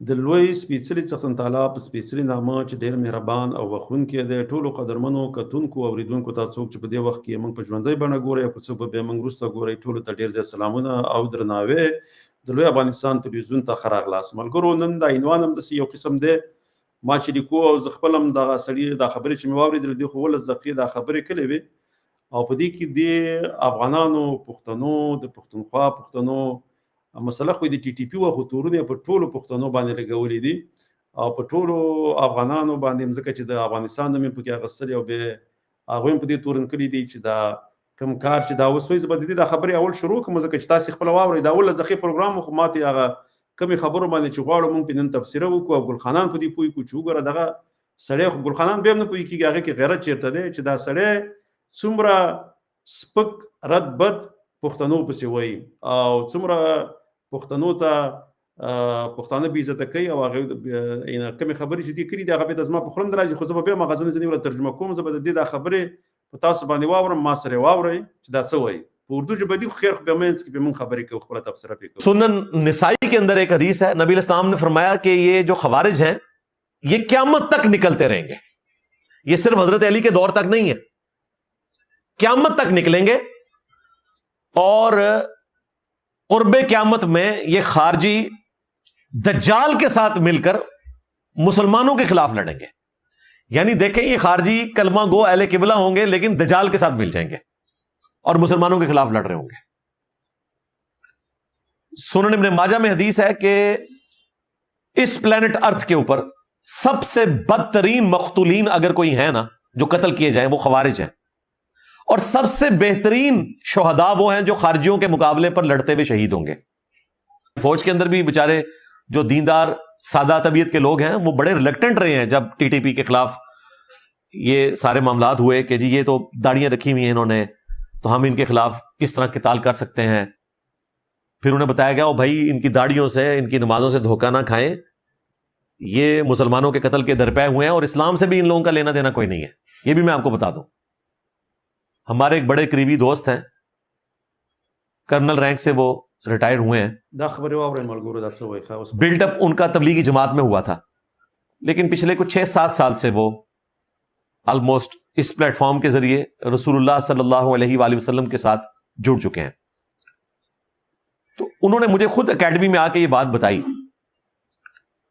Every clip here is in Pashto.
د لوی سپېڅلي څښتن تعالی په سپېڅلي نامه چې ډېر مهربان او بخښونکی دی، ټولو قدرمنو کتونکو او اورېدونکو ته څوک چې په دې وخت کې موږ په ژوندۍ بڼه ګورئ او که څوک به بیا موږ وروسته ګورئ، ټولو ته ډېر زیات سلامونه او درناوی د لوی افغانستان تلویزیون ته ښه راغلاست. ملګرو، نن دا عنوان هم داسې یو قسم دی ما چې لیکو او زه خپل هم دغه سړي دا خبرې چې مې واورېدلې دي خو 18 دقیقې دا خبرې کړې وې او په دې کې د افغانانو پښتنو د پښتونخوا پښتنو مسله خو د ټي ټي پي وه، خو تورونه په ټولو پښتنو باندې لګولي دي او په ټولو افغانانو باندې مځکه چې د افغانستان نوم یې پکې اخیستلی او بیا هغوی هم په دې تورن کړي دي چې دا کوم کار چې دا اوس وایي زه به د دې دا خبرې اول شروع کړم ځکه چې تاسې خپله واورئ. دا 18 دقیقې پروګرام خو ماتې هغه کمې خبرو باندې چې غواړو موږ پرې نن تبصره وکړو او ګلخانان په دې پوه کړو چې وګوره دغه سړی خو ګلخانان بیا هم نه پوهېږي هغې کې غیرت چېرته دی چې دا سړی څومره سپک رد بد پښتنو پسې وایي او څومره پښتنو ته پښتانه بې عزته کوي او هغې کمې خبرې چې دې کړي دي هغه بېرته زما په خوله هم نه راځي خو زه به بیا هم هغه ځینې ورته ترجمه کوم. زه به د دې دا خبرې په تاسو باندې واورم، ما سره واورئ چې دا څه وایي په اردو ژبه دي. خیر خو بیا منځ کې بیا موږ خبرې کوو، خپله تبصره پرې کوو. سنن نسائی کے اندر ایک حدیث ہے، نبی علیہ السلام نے فرمایا کہ یہ جو خوارج ہیں یہ قیامت تک نکلتے رہیں گے. یہ صرف حضرت علی کے دور تک نہیں ہے، قیامت تک نکلیں گے اور قرب قیامت میں یہ خارجی دجال کے ساتھ مل کر مسلمانوں کے خلاف لڑیں گے. یعنی دیکھیں یہ خارجی کلمہ گو اہل قبلہ ہوں گے لیکن دجال کے ساتھ مل جائیں گے اور مسلمانوں کے خلاف لڑ رہے ہوں گے. سنن ابن ماجہ میں حدیث ہے کہ اس پلانٹ ارتھ کے اوپر سب سے بدترین مقتولین اگر کوئی ہے نا جو قتل کیے جائیں وہ خوارج ہیں، اور سب سے بہترین شہداء وہ ہیں جو خارجیوں کے مقابلے پر لڑتے ہوئے شہید ہوں گے. فوج کے اندر بھی بیچارے جو دیندار سادہ طبیعت کے لوگ ہیں وہ بڑے ریلیکٹنٹ رہے ہیں جب ٹی ٹی پی کے خلاف یہ سارے معاملات ہوئے کہ جی یہ تو داڑیاں رکھی ہوئی ہیں انہوں نے تو ہم ان کے خلاف کس طرح قتال کر سکتے ہیں. پھر انہیں بتایا گیا او بھائی ان کی داڑیوں سے ان کی نمازوں سے دھوکہ نہ کھائیں، یہ مسلمانوں کے قتل کے درپے ہوئے ہیں اور اسلام سے بھی ان لوگوں کا لینا دینا کوئی نہیں ہے. یہ بھی میں آپ کو بتا دوں، ہمارے ایک بڑے قریبی دوست ہیں، کرنل رینک سے وہ ریٹائر ہوئے ہیں. بلڈ اپ ان کا تبلیغی جماعت میں ہوا تھا لیکن پچھلے کچھ 6-7 سال سے وہ آلموسٹ اس پلیٹ فارم کے ذریعے رسول اللہ صلی اللہ علیہ وآلہ وسلم کے ساتھ جڑ چکے ہیں. تو انہوں نے مجھے خود اکیڈمی میں آ کے یہ بات بتائی.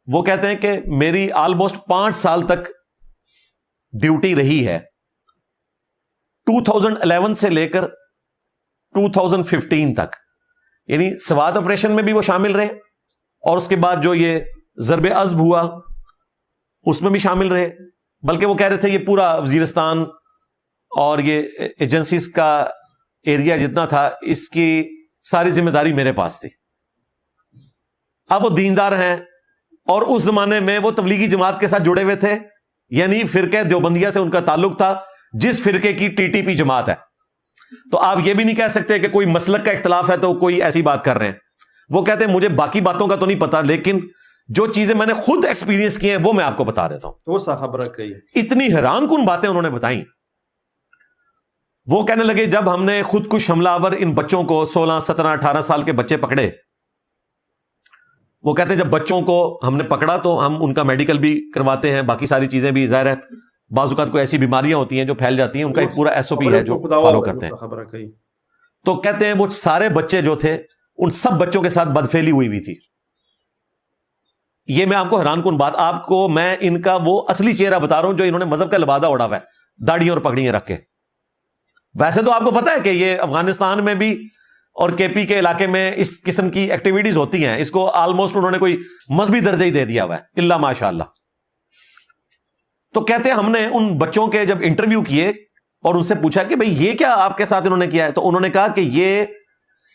وہ کہتے ہیں کہ میری آلموسٹ 5 سال تک ڈیوٹی رہی ہے 2011 سے لے کر 2015 تک، یعنی سوات آپریشن میں بھی وہ شامل رہے اور اس کے بعد جو یہ ضرب عزب ہوا اس میں بھی شامل رہے. بلکہ وہ کہہ رہے تھے یہ پورا وزیرستان اور یہ ایجنسیز کا ایریا جتنا تھا اس کی ساری ذمہ داری میرے پاس تھی. اب وہ دیندار ہیں اور اس زمانے میں وہ تبلیغی جماعت کے ساتھ جڑے ہوئے تھے، یعنی فرقہ دیوبندیہ سے ان کا تعلق تھا جس فرقے کی ٹی ٹی پی جماعت ہے. تو آپ یہ بھی نہیں کہہ سکتے کہ کوئی مسلک کا اختلاف ہے تو کوئی ایسی بات کر رہے ہیں. وہ کہتے ہیں مجھے باقی باتوں کا تو نہیں پتا لیکن جو چیزیں میں نے خود ایکسپیرینس کی ہیں وہ میں آپ کو بتا دیتا ہوں. اتنی حیران کن باتیں انہوں نے بتائیں. وہ کہنے لگے جب ہم نے خود کش حملہ آور ان بچوں کو 16, 17, 18 سال کے بچے پکڑے، وہ کہتے ہیں جب بچوں کو ہم نے پکڑا تو ہم ان کا میڈیکل بھی کرواتے ہیں، باقی ساری چیزیں بھی، ظاہر ہے بعض اوقات کوئی ایسی بیماریاں ہوتی ہیں جو پھیل جاتی ہیں، ان کا ایک پورا ایس او پی ہے جو فالو کرتے ہیں. تو کہتے ہیں وہ سارے بچے جو تھے ان سب بچوں کے ساتھ بدفعلی ہوئی تھی. یہ میں آپ کو حیران کن بات، آپ کو میں ان کا وہ اصلی چہرہ بتا رہا ہوں جو انہوں نے مذہب کا لبادہ اڑا ہوا ہے داڑیاں اور پگڑیاں رکھ کے. ویسے تو آپ کو پتا ہے کہ یہ افغانستان میں بھی اور کے پی کے علاقے میں اس قسم کی ایکٹیویٹیز ہوتی ہیں، اس کو آلموسٹ انہوں نے کوئی مذہبی درجہ ہی دے دیا ہوا ہے الا ماشاء اللہ. تو کہتے ہیں ہم نے ان بچوں کے جب انٹرویو کیے اور ان سے پوچھا کہ بھئی یہ کیا آپ کے ساتھ انہوں نے کیا ہے، تو انہوں نے کہا کہ یہ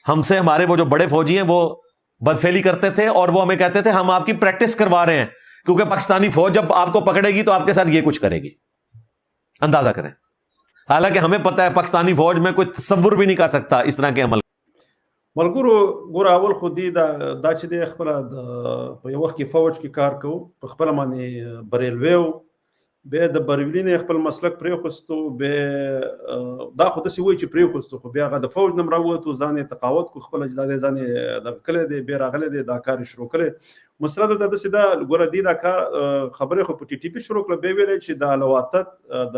ہم سے ہمارے وہ جو بڑے فوجی ہیں وہ بدفعلی کرتے تھے اور وہ ہمیں کہتے تھے ہم آپ کی پریکٹس کروا رہے ہیں کیونکہ پاکستانی فوج جب آپ کو پکڑے گی تو آپ کے ساتھ یہ کچھ کرے گی. اندازہ کریں. حالانکہ ہمیں پتہ ہے پاکستانی فوج میں کوئی تصور بھی نہیں کر سکتا اس طرح کے عمل. ملګرو ګوره اول خو دې دا چې دی خپله په یو وخت کې فوج کې کار کوو په خپله باندې بریالوی و بیا د برویلین خپل مسلک پرېخوستو، بیا دا خو داسې وایي چې پرېخوستو، خو بیا هغه د فوج نه هم راووتو، ځان یې تقاعد کو، خپل اجداد یې ځان یې دغه کړی دی، بیا راغلی دی دا کار یې شروع کړی. مسله دلته داسې ده، ګوره دې دا کار خبرې خو په ټي ټي پي شروع کړه، بیا ویلی چې د لواطت د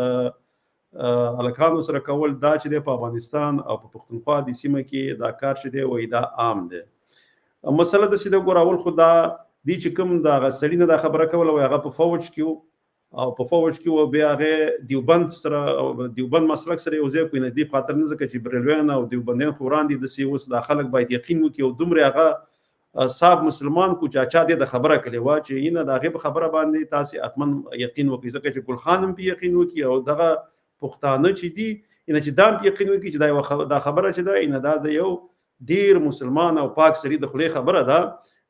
هلکانو سره کول دا چې دی په افغانستان او په پښتونخوا دې سیمه کې دا کار چې دی وایي دا عام دی. مسله داسې ده، ګوره اول خو دا دی چې کوم د هغه سړي نه دا خبره کوله وایي هغه په فوج کې و، او په فوج کې و، بیا هغه دیوبند سره دیوبند مسلک سره یو ځای کوي، نه دې خاطر نه ځکه چې بریلویان او دیوبندیان خو وړاندې داسې اوس دا خلک باید یقین وکړي او دومره هغه صاحب مسلمان کو چې چا دې د خبره کړې وه چې اینه د هغې په خبره باندې تاسې حتمن یقین وکړئ، ځکه چې ګل خان هم په یقین وکړي او دغه پښتانه چې دي اینه چې دا هم په یقین وکړي چې دا خبره چې ده اینه دا د یو ډیر مسلمان او پاک سړي د خولې خبره ده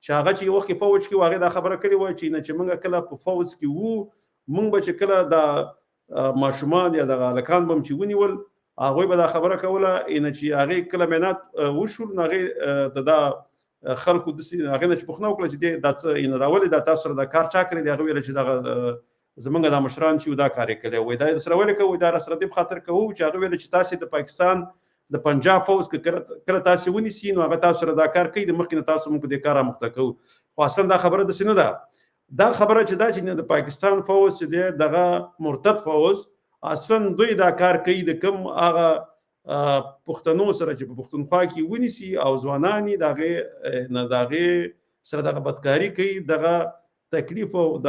چې هغه چې یو وخت کې فوج کې و هغې دا خبره کړې وه چې اینه چې موږ کله په فوج کې وو، مونږ به چې کله د ماشومان یا دغه هلکان به هم چې ونیول هغوی به دا خبره کوله، اینه چې هغې کله مینات وشول نو هغې د دا خلکو داسې هغې نه چې پوښتنه وکړه چې دا څه اینه دا ولې دا تاسو سره دا کار چا کړی دی؟ هغه ویله چې دغه زمونږ دا مشران چې دا کار یې کړی، وایي دا یې درسره ولې کوو؟ دا راسره دې په خاطر کوو چې هغه ویله چې تاسې د پاکستان د پنجاب فوج کله تاسې ونیسي نو هغه تاسو سره دا کار کوي، د مخکې نه تاسو موږ په دې کار رامخته کوو. خو اصلا دا خبره داسې نه ده. دا خبره چې دا چې د پاکستان فوج چې دی دغه مرتد فوج اصلا دوی دا کار کوي د کوم هغه پښتنو سره چې په پښتونخوا کې ونیسي او ځوانان یې د هغې سره دغه بدکاري کوي، دغه تکلیف او د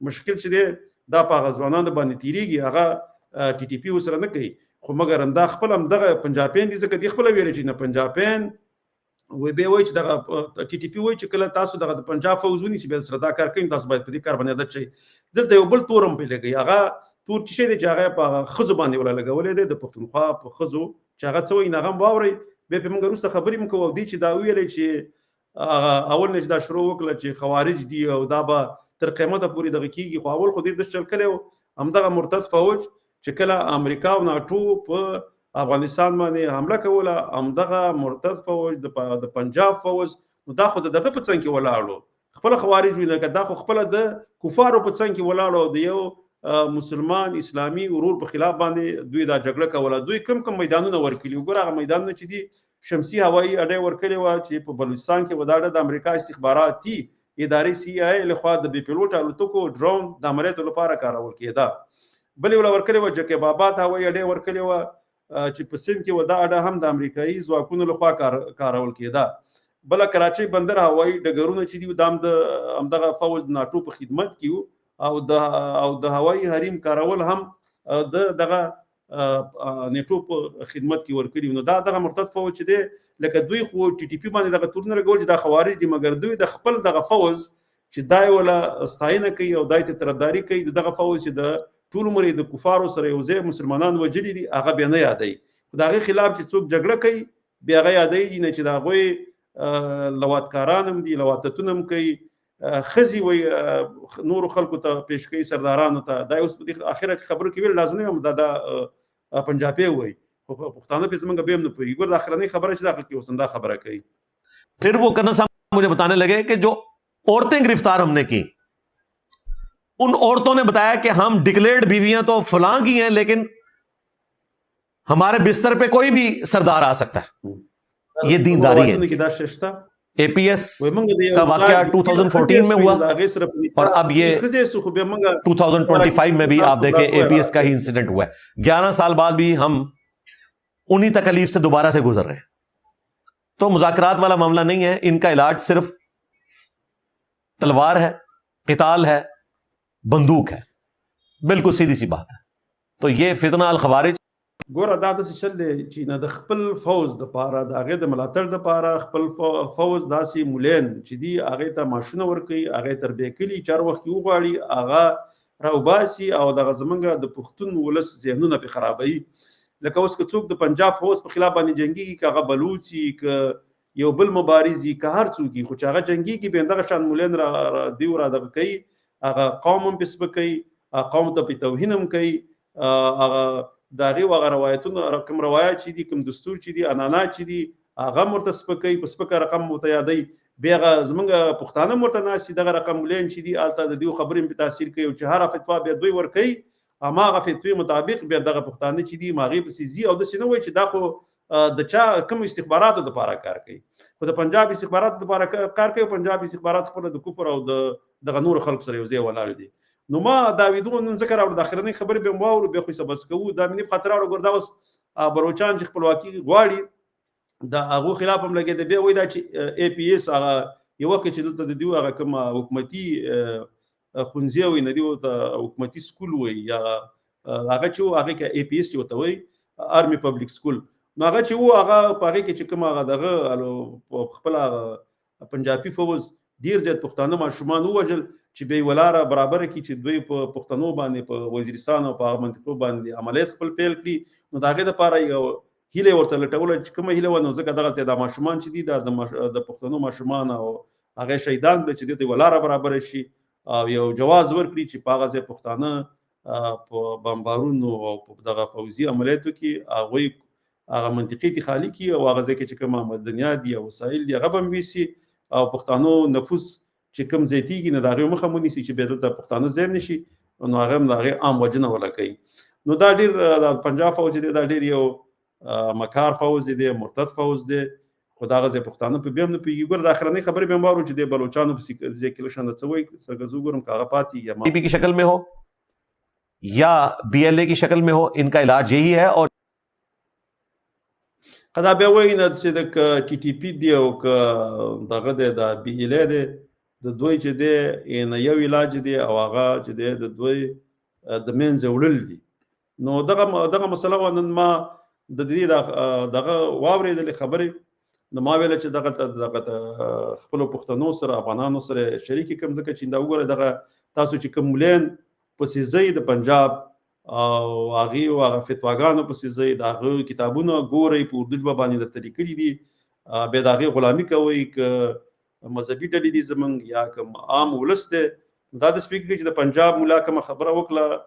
مشکل چې دی دا په هغه ځوانانو باندې تیریږي، هغه ټي ټي پي ورسره نه کوي. خو مګر همدا خپل هم دغه پنجابیان دي، ځکه دې خپله ویلې چې نه پنجابیان وی بیا وایي چې دغه ټي ټي پي وایي چې کله تاسو دغه د پنجاب فوج ونیسي بیا سره دا کار کوي، تاسو باید په دې کار باندې عادت شئ. دلته یو بل تور هم پرې لګوي، هغه تور چې شی دی چې هغه په ښځو باندې ولا لګولی دی، د پښتونخوا په ښځو چې هغه څه وایي هغه هم واورئ، بیا پرې موږ وروسته خبرې هم کوو. او دې چې دا ویلی چې اول نه چې دا شروع وکړه چې خوارج دي او دا به تر قیامته پورې دغه کېږي، خو اول خو ډېر داسې چل کړی و. همدغه مرتد فوج چې کله امریکا او ناټو په افغانستان باندې حمله کوله، همدغه مرتد فوج د پنجاب فوج نو دا خو دغه په څنګ کې ولاړو، خپله خوارج وي، لکه دا خو خپله د کفارو په څنګ کې ولاړو، د یو مسلمان اسلامي ورور په خلاف باندې دوی دا جګړه کوله. دوی کم میدانونه ورکړي، وګوره هغه میدانونه چې دي شمسي هوایي اډې ورکړې وه چې په بلوچستان کې و، دا د امریکا استخباراتي ادارې CIA لخوا د بې پیلوټ الوتکو ډرون د عملیاتو لپاره کارول کېده. بلې وله ورکړې وه جکیب آباد هوایي اډې ورکړې وه چې په سند کې و، دا اډه هم د امریکایي ځواکونو لخوا کارول کېده. بله کراچۍ بندر هوایي ډګرونه چې دي دا هم د همدغه فوج ناټو په خدمت کې وو، او د هوایي حریم کارول هم د دغه نیټو په خدمت کې ورکړي. نو دا دغه مرتد فوج چې دی لکه دوی خو ټي ټي پي باندې دغه تورونه لګول چې دا خوارج دي، مګر دوی د خپل دغه فوج چې دا یې وله ستاینه کوي او دا یې طرفداري کوي، د دغه فوج چې د ټول عمر د کفارو سره یو ځای مسلمانان وجلي دي هغه بیا نه یادوي. خو د هغې خلاف چې څوک جګړه کوي بیا هغه یادوي نه چې د هغوی لواطکاران هم دي، لواطتونه هم کوي، ښځې وایي نورو خلکو ته پیش کوي، سردارانو ته. دا اوس په دې اخره کې خبرو کې ویل لازم هم دا پنجابی وایي، خو پښتانه پې زمونږ بیا هم نه پوهېږي. ګوره د اخرنۍ خبره چې دا کې اوس هم دا خبره کوي. फिर वो करना साहब मुझे बताने लगे कि जो औरतें गिरफ्तार हमने की, उन औरतों ने बताया कि हम डिक्लेयर्ड बीवियां तो फलां की हैं, लेकिन हमारे बिस्तर पे कोई भी सरदार आ सकता है. ये दीनदारी है. APS का वाकया 2014 में हुआ और अब ये 2025 में भी आप देखें APS का ही इंसिडेंट हुआ है. 11 साल बाद भी हम उन्हीं तकलीफ से दोबारा से गुजर रहे हैं. तो मुज़ाकरात वाला मामला नहीं है, इनका इलाज सिर्फ तलवार है, क़िताल है, बंदूक है. बिल्कुल सीधी सी बात है. तो ये फितना अल खवारिज ګوره دا داسې چل دی چې نه د خپل فوج دپاره د هغې د ملاتړ دپاره خپل فوج داسې مولین چې دي هغې ته معاشونه ورکوي، هغې تربیه کلي چې هر وخت کې وغواړي هغه راوباسي او دغه زمونږ د پښتون ولس ذهنونه پرې خرابوي. لکه اوس که څوک د پنجاب فوج په خلاف باندې جنګېږي، که هغه بلوچ وي، که یو بل مبارز وي، که هر څوک وي، خو چې هغه جنګېږي بیا همدغه شان مولین دیو را دغه کوي، هغه قوم هم پرې سپکوي، قوم ته پرې توهین هم کوي، هغه د هغې هغه روایتونه کوم روایات چې دي، کوم دستور چې دي، عنعنات چې دي، هغه هم ورته سپکوي، په سپکه رقم ورته یادوي. بیا زمونږ پښتانه مرته ناست دغه رقم مولین چې دي هلته د دوی خبرې په تاثیر کوي چې هره فتوا بیا دوی ورکوي هماغه فتوی مطابق بیا دغه پښتانه چې دي هغې پسې ځي او داسې نه وایي چې دا خو د چا کوم استخباراتو دپاره کار کوي خو د پنجاب استخباراتو دپاره کار کوي پنجاب استخبارات خپله د کفر او دغه نورو خلکو سره یو ځای ولاړ دي نو ما دا ویډیو نن ځکه راوړو د اخرنۍ خبرې به مو واورو بیا خو یې بس کوو دا مې نه په خاطر راوړو ګوره دا اوس بلوچان چې خپلواکي غواړي د هغو خلاف هم لګېده بیا وایي دا چې اے پی ایس هغه یو وخت چې دلته د دوی هغه کوم حکومتي ښوونځي وایي نه دي ورته حکومتي سکول وایي یا هغه چې و هغې کې اے پی ایس چې ورته وایي آرمي پبلیک سکول نو هغه چې و هغه په هغې کې چې کوم هغه دغه خپل هغه پنجابي فوز ډېر زیات پښتانه ماشومان ووژل چې بیا یې ولاره برابره کړي چې دوی په پښتنو باندې په وزیرستان او په هغه منطقو باندې عملیات خپل پیل کړي نو د هغې دپاره یو هیله ورته لټوله چې کومه هیله وه نو ځکه دغلته دا ماشومان چې دي دا د پښتنو ماشومان او هغې شهیدان کړه چې دې ته یوه لاره برابره شي او یو جواز ورکړي چې په هغه ځای پښتانه په بمبارونو او په دغه پوځي عملیاتو کې هغوی هغه منطقې دي خالي کړي او هغه ځای کې چې کومه معدنیات دي او وسایل دي هغه به هم ویسي او پښتانو نفوس چې کوم زیاتیږي نو د هغې مخه مو نیسي چې بیا دلته پښتانه ځای نه شي نو هغه هم د هغې عام وجنه وله کوي نو دا ډېر د پنجاب فوج دی دا ډېر یو مکار فوز دی مرتد فوز دی خو دا هغه ځای پښتانه په بیا هم نه پوهېږي ګوره د اخرنۍ خبرې به هم واورو چې د بلوچانو په ځای کې لږ شانده څه وایي سرګزو ګورم که هغه پاتې یا टीपी की शक्ल में हो या बीएलए की शक्ल में हो इनका इलाज यही है और دا بیا وایي نه چې د ټي ټي پي دی او که دغه دی د بي ایل ای دی د دوی چې دی نه یو علاج دی او هغه چې دی د دوی د منځه وړل دي نو دغه مسله وه نن ما د دې دغه واورېدلې خبرې نو ما ویله چې دغه خپلو پښتنو سره افغانانو سره شریکې کړم ځکه چې دا وګوره دغه تاسو چې کوم مولین پسې ځئ د پنجاب او هغې او هغه فتواګانو پسې ځئ د هغه کتابونه ګورئ په اردو ژبه باندې درته لیکلي دي بیا د هغې غلامي کوئ که مذهبي ډلې دي زموږ یا کوم عام ولس دی دا داسې فکر کوي چې د پنجاب ملا کومه خبره وکړه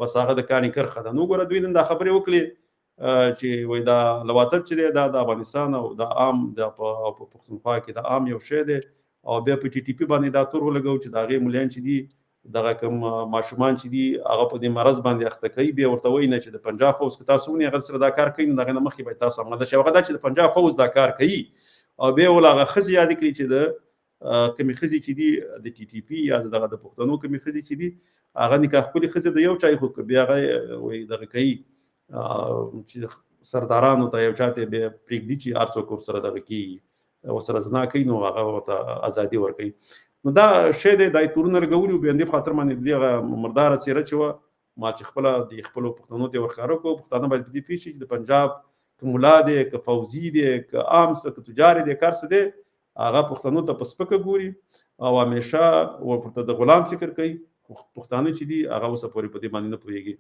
بس هغه د کاڼي کرښه ده نو ګوره دوی نن دا خبرې وکړې چې وایي دا لواطت چې دی دا د افغانستان او د عام په پښتونخوا کې د عام یو شی دی او بیا په ټي ټي پي باندې دا تور ولګو چې د هغې ملیان چې دي دغه کوم ماشومان چې دي هغه په دې مرض باندې اخته کوي بیا ورته وایي نه چې د پنجاب فوز که تاسو ونیئ هغه سره دا کار کوي نو د هغې نه مخکې باید تاسو اماده شئ هغه دا چې د پنجاب فوز دا کار کوي او بیا ول هغه ښځې یادې کړي چې د کومې ښځې چې دي د ټي ټي پي یا دغه د پښتنو کومې ښځې چې دي هغه نکاح ښکلې ښځې د یو چا خو که بیا هغه وایي دغه کوي چې سردارانو ته یو چا ته بیا پرېږدي چې هر څوک ورسره دغه کېږي ورسره زنا کوي نو هغه ورته ازادي ورکوي نو دا شی دی دا یې تورونه لګولي وو بیا همدې په خاطر باندې د دې هغه مرداره څېره چې وه ما چې خپله د خپلو پښتنو ته یې ورښکاره کړو پښتانه باید په دې پوه شي چې د پنجاب که ملا دی که فوزي دی که عام څه که تجار دی کار څه دی هغه پښتنو ته په سپکه ګوري او همیشه ورته د غلام فکر کوي پښتانه چې دي هغه اوسه پورې په دې باندې نه پوهېږي